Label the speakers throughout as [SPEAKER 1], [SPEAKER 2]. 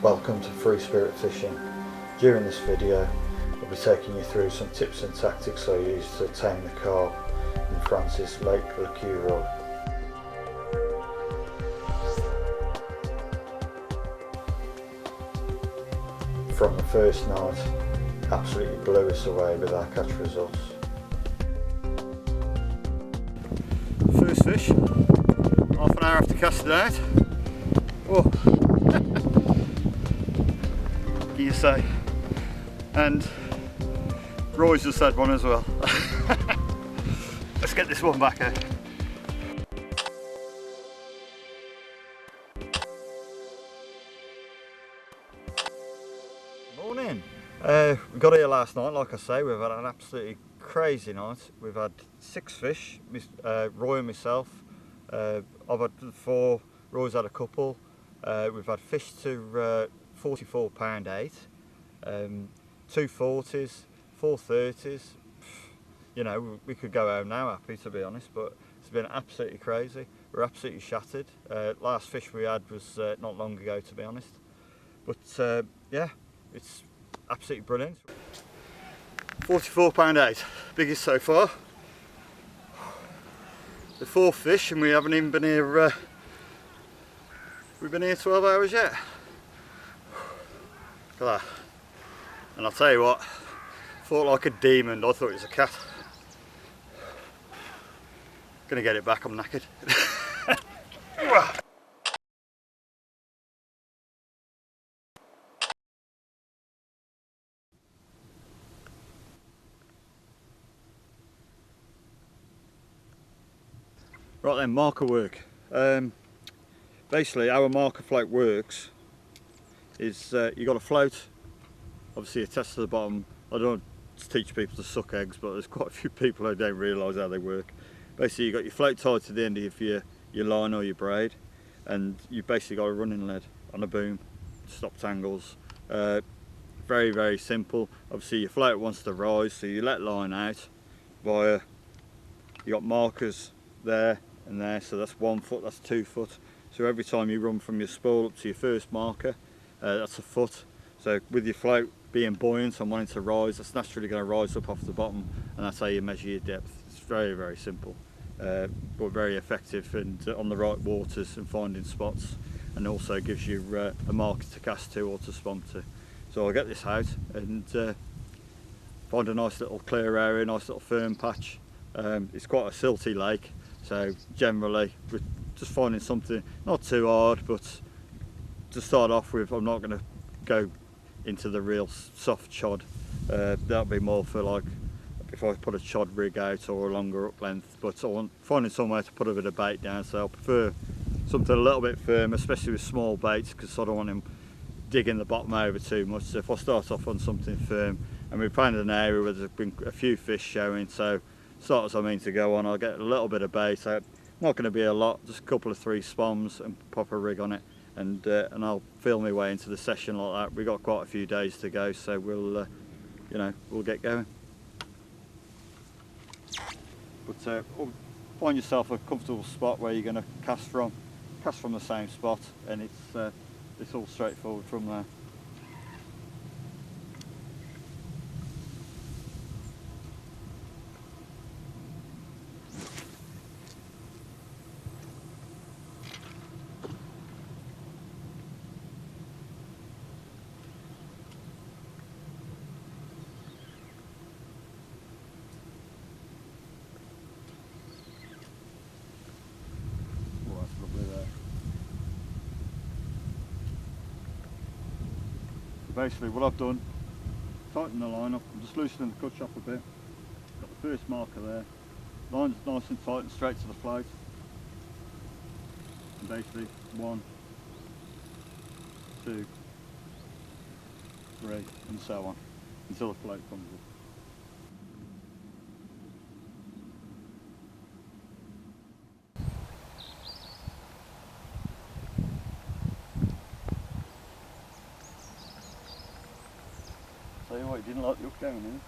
[SPEAKER 1] Welcome to Free Spirit Fishing. During this video I'll be taking you through some tips and tactics I use to tame the carp in France's Lake Le Queroy. From the first night, absolutely blew us away with our catch results. First fish, half an hour after casting out. Oh. You say, and Roy's just had one as well. Let's get this one back out. Morning. We got here last night. Like I say, we've had an absolutely crazy night. We've had 6 fish, Roy and myself. I've had 4, Roy's had a couple. We've had fish to 44 pound 8, 2 40s, 4 30s. You know, we could go home now happy, to be honest, but it's been absolutely crazy. We're absolutely shattered. Last fish we had was not long ago, to be honest, but yeah, it's absolutely brilliant. 44 pound 8, biggest so far. The 4th fish, and we haven't even been here. We've been here 12 hours yet. Look at that. And I'll tell you what, fought like a demon. I thought it was a cat. Gonna get it back, I'm knackered. Right then, marker work. Basically how a marker float works is you got a float, obviously attached to the bottom. I don't teach people to suck eggs, but there's quite a few people who don't realise how they work. Basically, you've got your float tied to the end of your line or your braid, and you've basically got a running lead on a boom to stop tangles. Very, very simple. Obviously your float wants to rise, so you let line out via, you got markers there and there, so that's 1 foot, that's 2 foot. So every time you run from your spool up to your first marker, that's a foot. So with your float being buoyant and wanting to rise, that's naturally going to rise up off the bottom, and that's how you measure your depth. It's very, very simple, but very effective and on the right waters and finding spots, and also gives you a marker to cast to or to spomb to. So I'll get this out and find a nice little clear area, nice little firm patch. It's quite a silty lake, so generally we're just finding something not too hard, but to start off with, I'm not going to go into the real soft chod. That'll be more for like if I put a chod rig out or a longer up length, but I want finding somewhere to put a bit of bait down, so I prefer something a little bit firm, especially with small baits, because I don't want him digging the bottom over too much. So if I start off on something firm, and we've found an area where there's been a few fish showing, so start as I mean to go on, I'll get a little bit of bait out. Not going to be a lot, just a couple of 3 spombs and pop a rig on it, and I'll feel my way into the session like that. We've got quite a few days to go, so we'll you know, we'll get going. But find yourself a comfortable spot where you're going to cast from the same spot, and it's all straightforward from there. Basically what I've done, tighten the line up, I'm just loosening the cut shop a bit, got the first marker there, line's nice and tight and straight to the float, and basically 1, 2, 3 and so on until the float comes up. Tell you what, he didn't like the hook down here.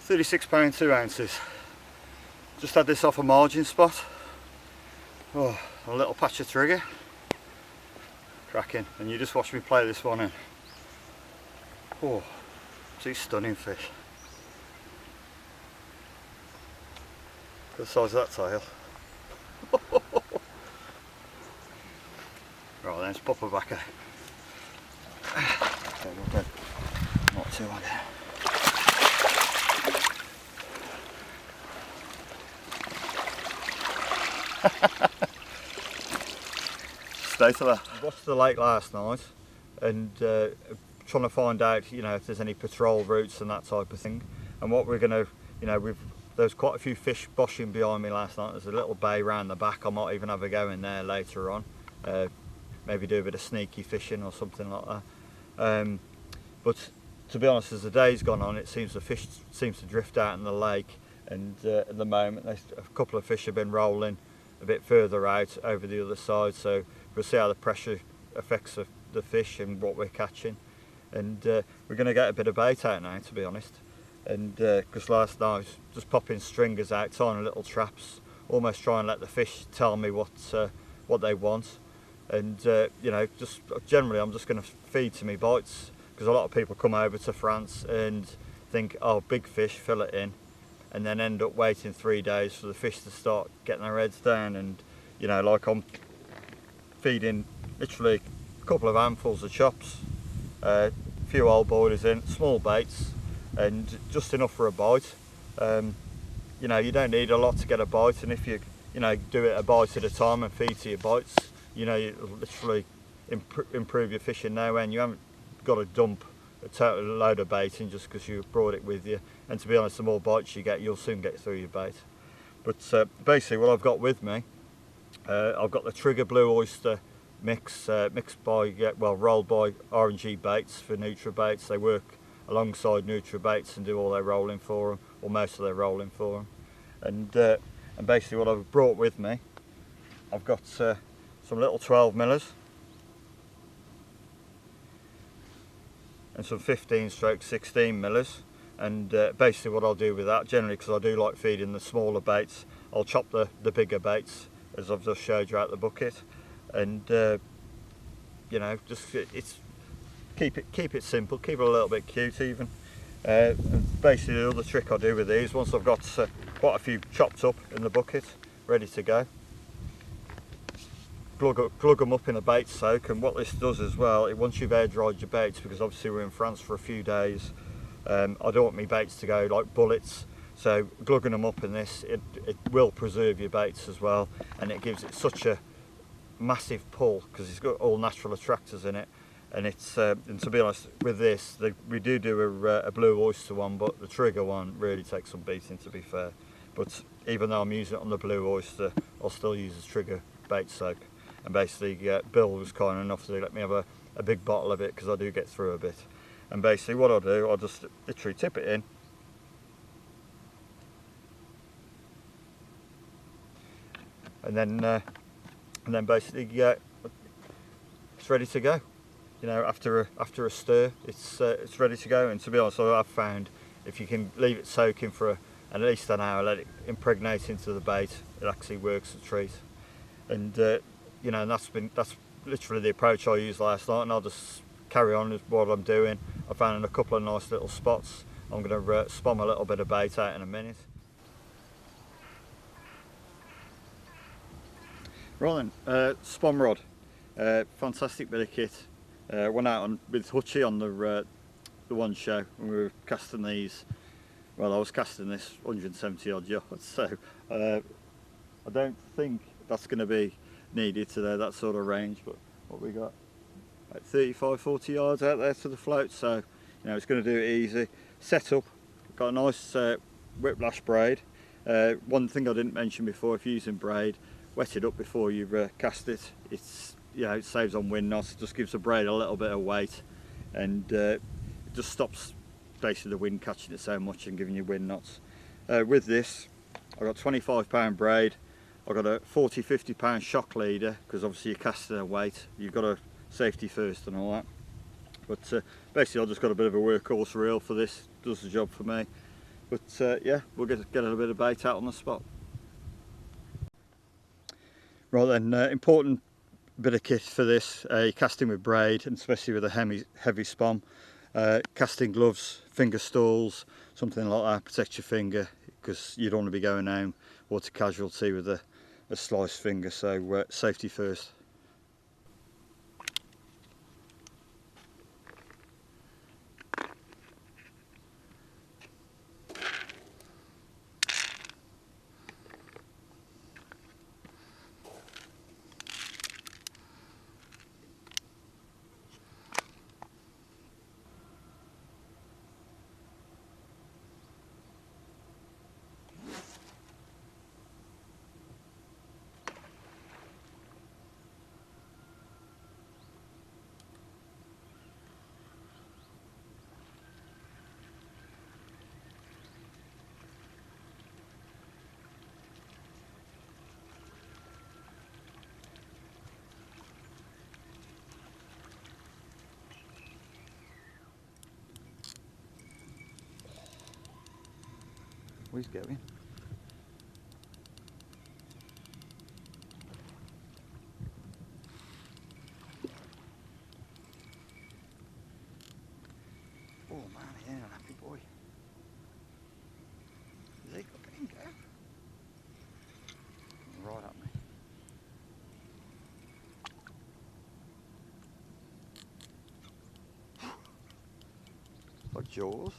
[SPEAKER 1] £36 2 ounces. Just had this off a margin spot. Oh, a little patch of trigger. Cracking. And you just watch me play this one in. Oh, two stunning fish. Good size of that tail. Right then, let's pop her back out. Okay, well, not too hard there. Stay to that. I watched the lake last night and trying to find out, you know, if there's any patrol routes and that type of thing. And what we're going to, you know, there's quite a few fish boshing behind me last night. There's a little bay round the back. I might even have a go in there later on. Maybe do a bit of sneaky fishing or something like that. But to be honest, as the day's gone on, it seems the fish seems to drift out in the lake. And at the moment, a couple of fish have been rolling a bit further out over the other side. So we'll see how the pressure affects the fish and what we're catching. And we're going to get a bit of bait out now, to be honest. And because last night I was just popping stringers out, tying little traps, almost trying to let the fish tell me what they want. And you know, just generally I'm just going to feed to me bites, because a lot of people come over to France and think, oh, big fish, fill it in, and then end up waiting 3 days for the fish to start getting their heads down. And you know, like I'm feeding literally a couple of handfuls of chops, a few old boilers in, small baits, and just enough for a bite. You know, you don't need a lot to get a bite, and if you know, do it a bite at a time and feed to your bites, you know, you'll literally improve your fishing now, and you haven't got to dump a total load of bait in just because you brought it with you. And to be honest, the more bites you get, you'll soon get through your bait. But basically what I've got with me, I've got the Trigger Blue Oyster mix, mixed by, well, rolled by R&G Baits for Nutribaits. They work alongside Nutribaits and do all their rolling for them, or most of their rolling for them. And basically what I've brought with me, I've got some little 12 millers and some 15/16 millers. And basically what I'll do with that, generally, because I do like feeding the smaller baits, I'll chop the bigger baits as I've just showed you out the bucket. And you know, just keep it simple, keep it a little bit cute even. And basically the other trick I do with these, once I've got quite a few chopped up in the bucket, ready to go, plug them up in a bait soak. And what this does as well, once you've air dried your baits, because obviously we're in France for a few days, I don't want my baits to go like bullets, so glugging them up in this, it will preserve your baits as well, and it gives it such a massive pull because it's got all natural attractors in it, and it's and to be honest with this, we do a blue oyster one, but the trigger one really takes some beating, to be fair. But even though I'm using it on the blue oyster, I'll still use the trigger bait soak. And basically Bill was kind enough to let me have a big bottle of it because I do get through a bit. And basically what I'll do, I'll just literally tip it in, and then basically it's ready to go. You know, after a stir, it's ready to go. And to be honest, I've found if you can leave it soaking for at least an hour, let it impregnate into the bait, it actually works a treat. And you know, and that's literally the approach I used last night, and I'll just carry on with what I'm doing. I found a couple of nice little spots. I'm going to spom a little bit of bait out in a minute. Right then, spom rod, fantastic bit of kit. Went out with Hutchie on the one show, and we were casting these. Well, I was casting this 170 odd yards, so I don't think that's going to be needed today, that sort of range. But what we got, like 35-40 yards out there to the float, so you know it's going to do it easy. Set up, got a nice whiplash braid. One thing I didn't mention before, if you're using braid, wet it up before you cast it. It's, you know, it saves on wind knots, it just gives the braid a little bit of weight, and it just stops basically the wind catching it so much and giving you wind knots. With this, I've got 25-pound braid. I've got a 40-50 pound shock leader, because obviously you're casting a weight, you've got a safety first and all that. But basically I've just got a bit of a workhorse reel for this, does the job for me. But yeah, we'll get a bit of bait out on the spot. Right then, important bit of kit for this, casting with braid, and especially with a heavy spom. Casting gloves, finger stalls, something like that, protect your finger, because you don't want to be going home water casualty with a sliced finger, so safety first. Where's he going? Oh man, yeah, an happy boy. Is he looking go? Right at me. Like Jaws.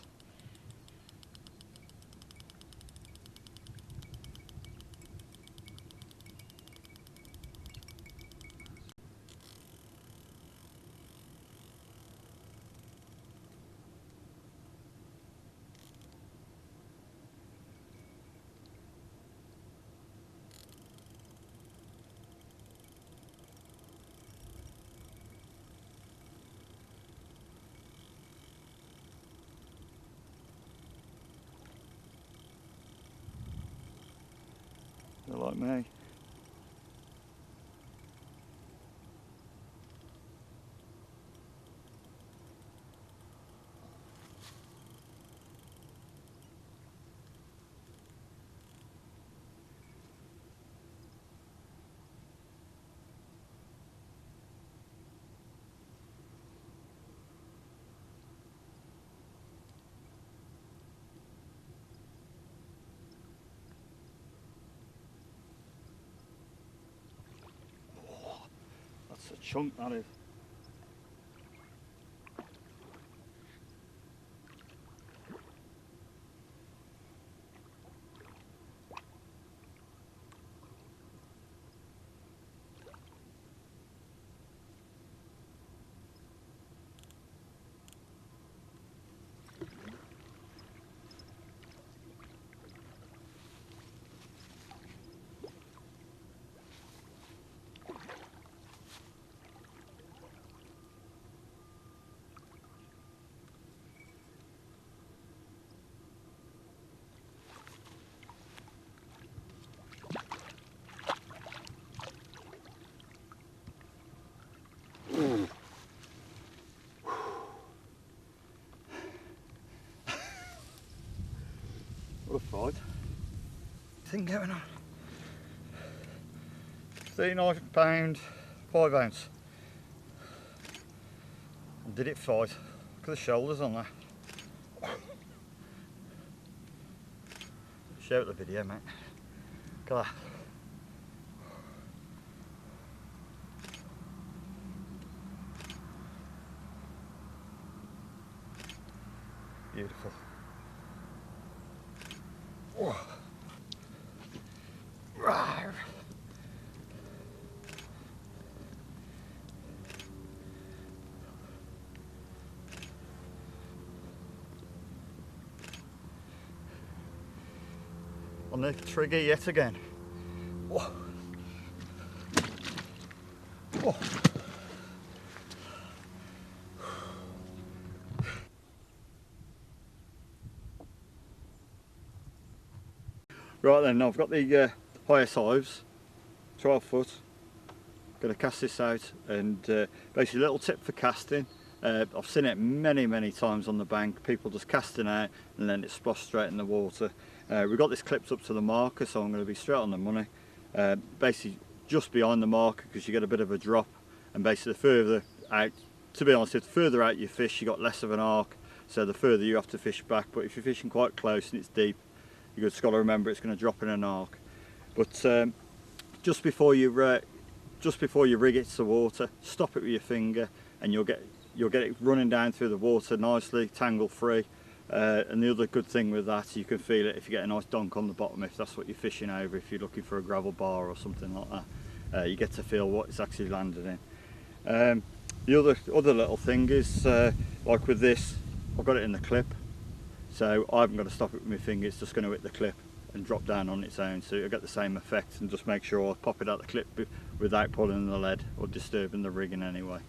[SPEAKER 1] They're like me. That's a chunk, that is. thing going on. £39, 5 ounce. And did it fight? Look at the shoulders on that. Shout the video, mate. Look at that. Beautiful. Whoa. Rawr. On the trigger yet again. Whoa. Whoa. Right then, I've got the highest ives, 12 foot. Going to cast this out, and basically a little tip for casting. I've seen it many times on the bank, people just casting out and then it splashed straight in the water. We've got this clipped up to the marker, so I'm going to be straight on the money. Basically just behind the marker, because you get a bit of a drop, and basically the further out, to be honest, the further out you fish, you got less of an arc, so the further you have to fish back. But if you're fishing quite close and it's deep, you've just got to remember it's going to drop in an arc. But just before you rig it to the water, stop it with your finger, and you'll get it running down through the water nicely, tangle free. And the other good thing with that, you can feel it if you get a nice donk on the bottom, if that's what you're fishing over. If you're looking for a gravel bar or something like that, you get to feel what it's actually landed in. The other little thing is, like with this, I've got it in the clip, so I haven't got to stop it with my finger. It's just going to hit the clip and drop down on its own, so you'll get the same effect. And just make sure I pop it out the clip without pulling the lead or disturbing the rig in any way.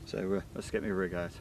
[SPEAKER 1] So let's get my rig out.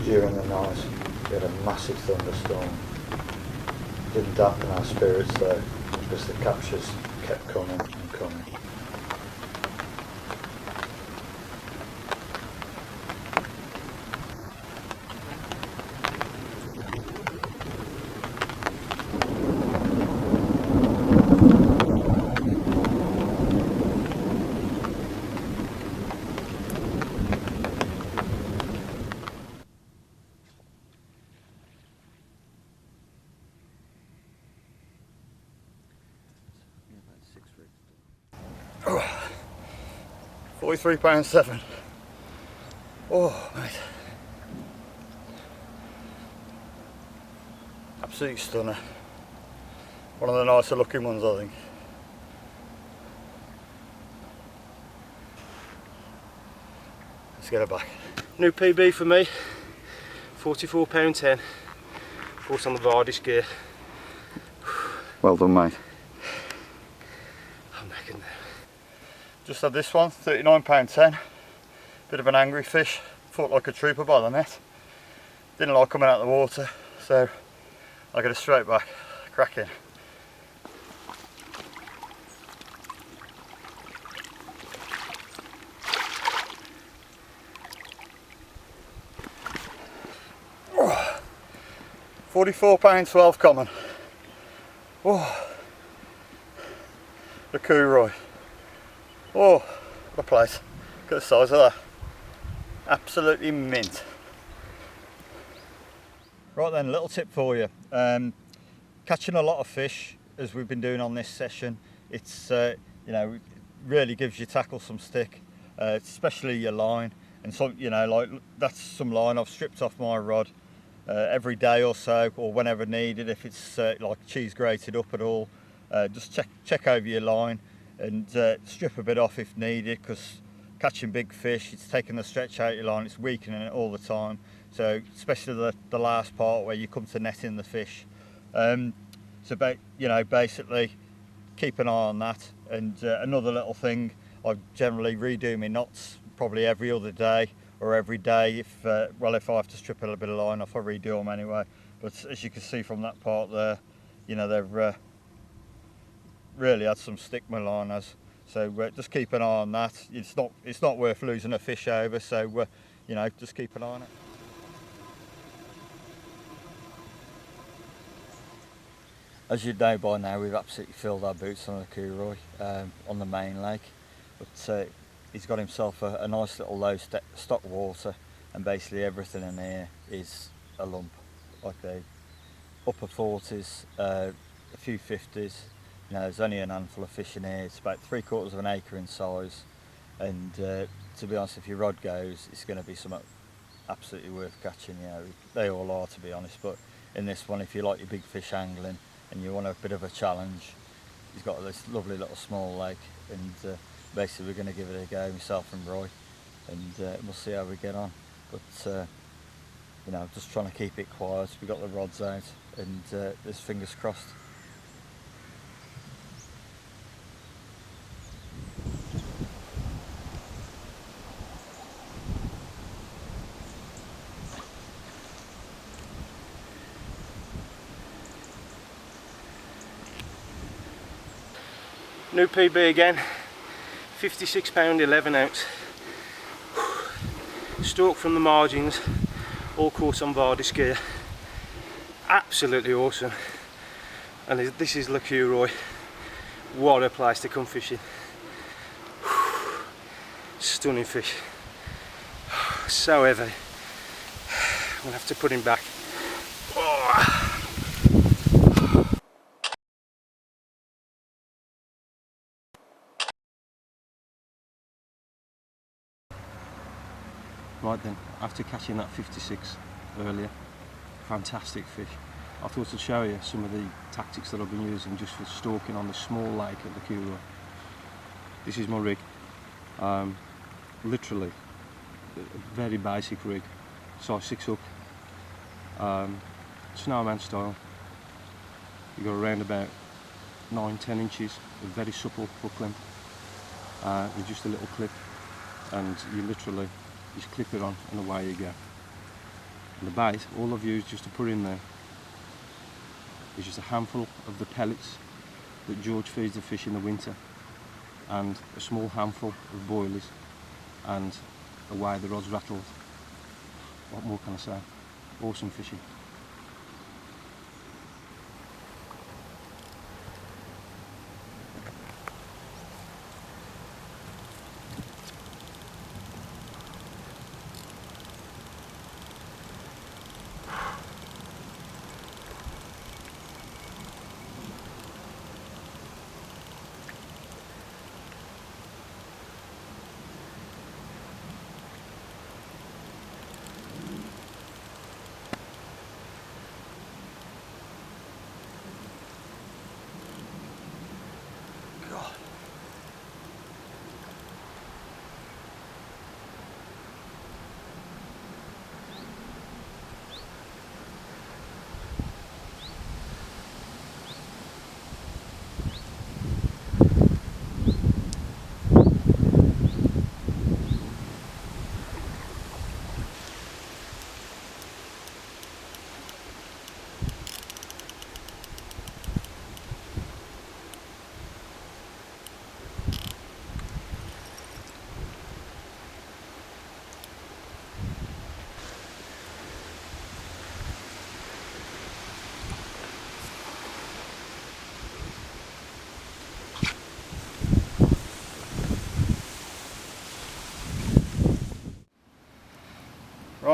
[SPEAKER 1] During the night, we had a massive thunderstorm. Didn't dampen our spirits though, because the captures kept coming and coming. £43.7. Oh, mate. absolutely stunner. One of the nicer looking ones, I think. Let's get her back.
[SPEAKER 2] New PB for me, £44.10. Caught on the Vardish gear.
[SPEAKER 1] Well done, mate.
[SPEAKER 2] I'm making there.
[SPEAKER 1] Just had this one, £39.10. Bit of an angry fish. Fought like a trooper by the net. Didn't like coming out of the water, so I got it straight back. Cracking. £44.12 common. Oh, the Queroy. Oh, what a place. Look at the size of that. Absolutely mint. Right then, little tip for you. Catching a lot of fish, as we've been doing on this session, it's you know, really gives your tackle some stick, especially your line. And so, you know, like that's some line I've stripped off my rod every day or so, or whenever needed. If it's like cheese grated up at all, just check over your line and strip a bit off if needed, because catching big fish, it's taking the stretch out your line, it's weakening it all the time. So especially the last part where you come to netting the fish. So you know, basically keep an eye on that. And another little thing, I generally redo my knots probably every other day or every day. If well, if I have to strip a little bit of line off, I redo them anyway. But as you can see from that part there, you know, they've really had some stick, my line has. So just keep an eye on that. It's not worth losing a fish over. So you know, just keep an eye on it. As you know by now, we've absolutely filled our boots on the Queroy on the main lake, but he's got himself a nice little low stock water, and basically everything in here is a lump, like the upper 40s, a few 50s. You know, there's only a handful of fish in here. It's about 3/4 of an acre in size, and to be honest, if your rod goes, it's going to be something absolutely worth catching. You know, they all are, to be honest, but in this one, if you like your big fish angling and you want a bit of a challenge, he's got this lovely little small lake, and basically we're going to give it a go, myself and Roy, and we'll see how we get on. But you know, just trying to keep it quiet. We've got the rods out, and there's fingers crossed.
[SPEAKER 2] New PB again, £56, 11 ounce. Stalk from the margins, all caught on Vardish gear. Absolutely awesome. And this is the Queroy. What a place to come fishing. Stunning fish. So heavy. I'm gonna have to put him back. Right then, after catching that 56 earlier, fantastic fish, I thought I'd show you some of the tactics that I've been using just for stalking on the small lake at the Queroy. This is my rig, literally a very basic rig, size 6 hook, snowman style. You've got around about 9-10 inches of very supple hook length, with just a little clip, and you literally just clip it on and away you go. And the bait, all I've used just to put in there is just a handful of the pellets that George feeds the fish in the winter, and a small handful of boilies, and away the rod's rattled. What more can I say? Awesome fishing.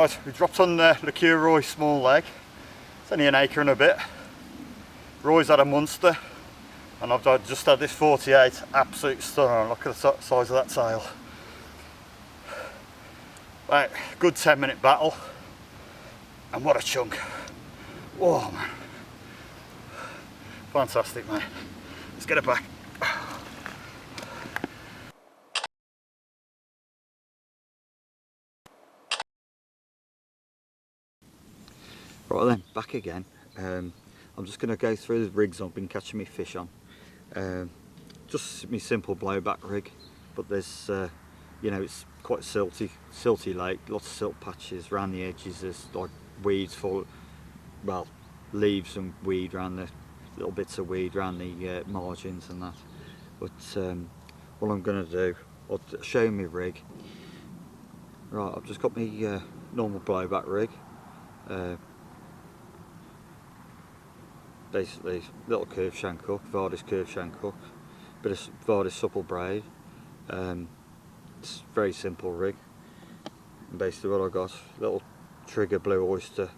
[SPEAKER 1] Right, we dropped on the Queroy small leg. It's only an acre and a bit. Roy's had a monster, and I've just had this 48, absolute stunner. Look at the size of that tail. Right, good 10-minute battle, and what a chunk. Oh man, fantastic mate. Let's get it back. Right then, back again. I'm just going to go through the rigs I've been catching me fish on. Just my simple blowback rig, but there's, you know, it's quite silty lake, lots of silt patches around the edges. There's like weeds full, well, leaves and weed around the little bits of weed around the margins and that. But what I'm going to do, I'll show you my rig. Right, I've just got my normal blowback rig. Basically little curved shank hook, Vardy's curved shank hook, bit of Vardy's supple braid. It's a very simple rig. And basically what I got, little trigger blue oyster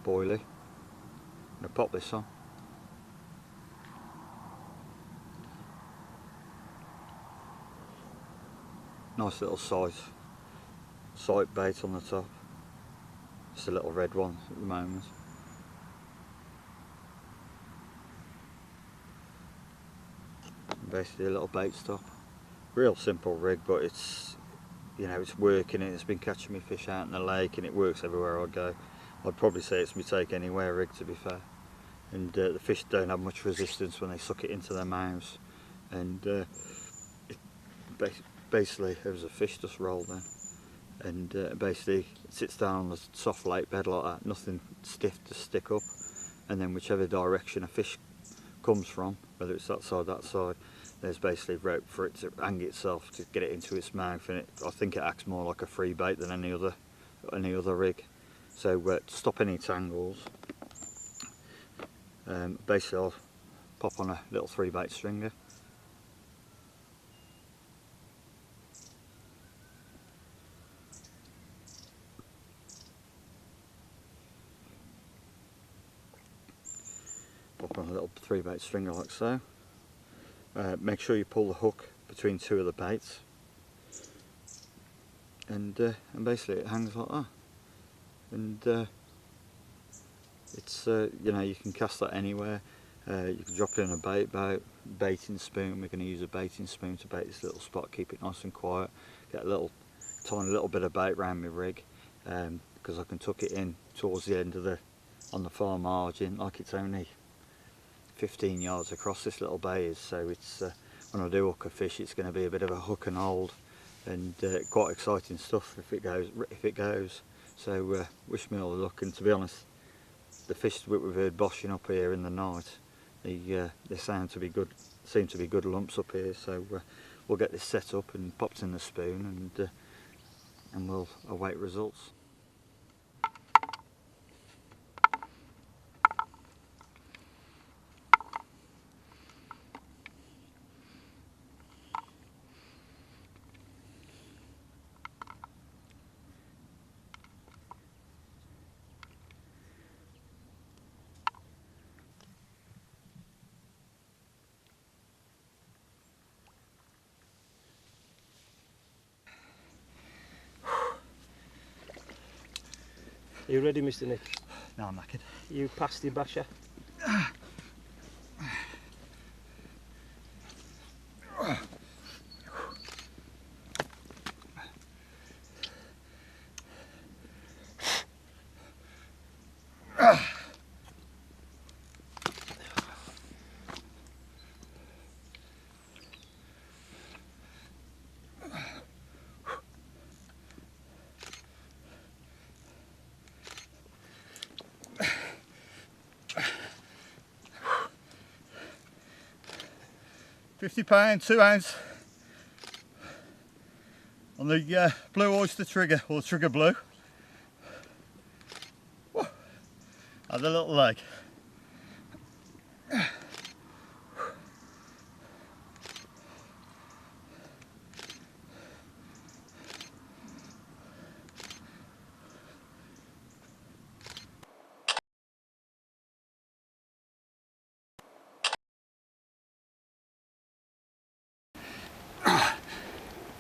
[SPEAKER 1] boilie. I'm gonna pop this on. Nice little sight bait on the top. Just a little red one at the moment. Basically a little bait stop. Real simple rig, but it's, you know, it's working. It's been catching me fish out in the lake, and it works everywhere I go. I'd probably say it's my take anywhere rig, to be fair. And the fish don't have much resistance when they suck it into their mouths. And basically there was a fish just rolled in, and basically it sits down on the soft lake bed like that, nothing stiff to stick up, and then whichever direction a fish comes from, whether it's that side, there's basically rope for it to hang itself to get it into its mouth, and I think it acts more like a free bait than any other rig. So to stop any tangles, basically I'll pop on a little 3-bait stringer. Pop on a little 3-bait stringer like so. Make sure you pull the hook between 2 of the baits, and basically it hangs like that. And it's you know, you can cast that anywhere. You can drop it in a baiting spoon. We're going to use a baiting spoon to bait this little spot, keep it nice and quiet. Get a tiny little bit of bait around my rig, because I can tuck it in towards the end of on the far margin, like it's only 15 yards across this little bay is, so it's when I do hook a fish, it's going to be a bit of a hook and hold, and quite exciting stuff if it goes. So wish me all the luck. And to be honest, the fish that we've heard boshing up here in the night, they seem to be good lumps up here. So we'll get this set up and popped in the spoon, and we'll await results.
[SPEAKER 2] Are you ready, Mr. Nick?
[SPEAKER 1] No, I'm knackered.
[SPEAKER 2] You passed your basher?
[SPEAKER 1] £50, 2 ounce on the blue oyster trigger, or trigger blue. Whoa. Had a little leg.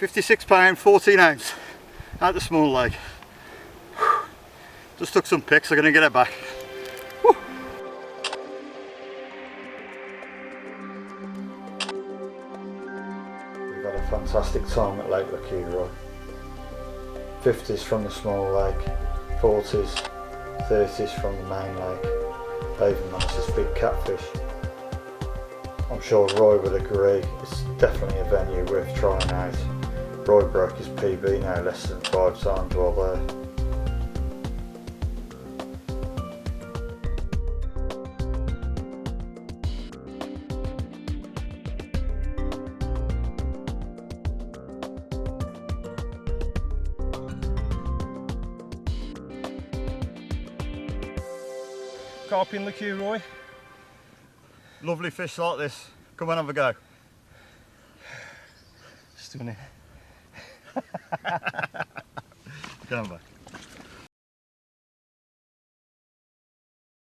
[SPEAKER 1] £56, 14 ounce at the small lake. Just took some pics, I'm going to get it back. Woo. We've had a fantastic time at Lake Queroy. 50s from the small lake, 40s, 30s from the main lake. They even managed to speak catfish. I'm sure Roy would agree, it's definitely a venue worth trying out. Roy broke his PB now less than 5 times while there.
[SPEAKER 2] Carp in the Queroy.
[SPEAKER 1] Lovely fish like this. Come on, have a go.
[SPEAKER 2] Stunning.
[SPEAKER 1] Come back.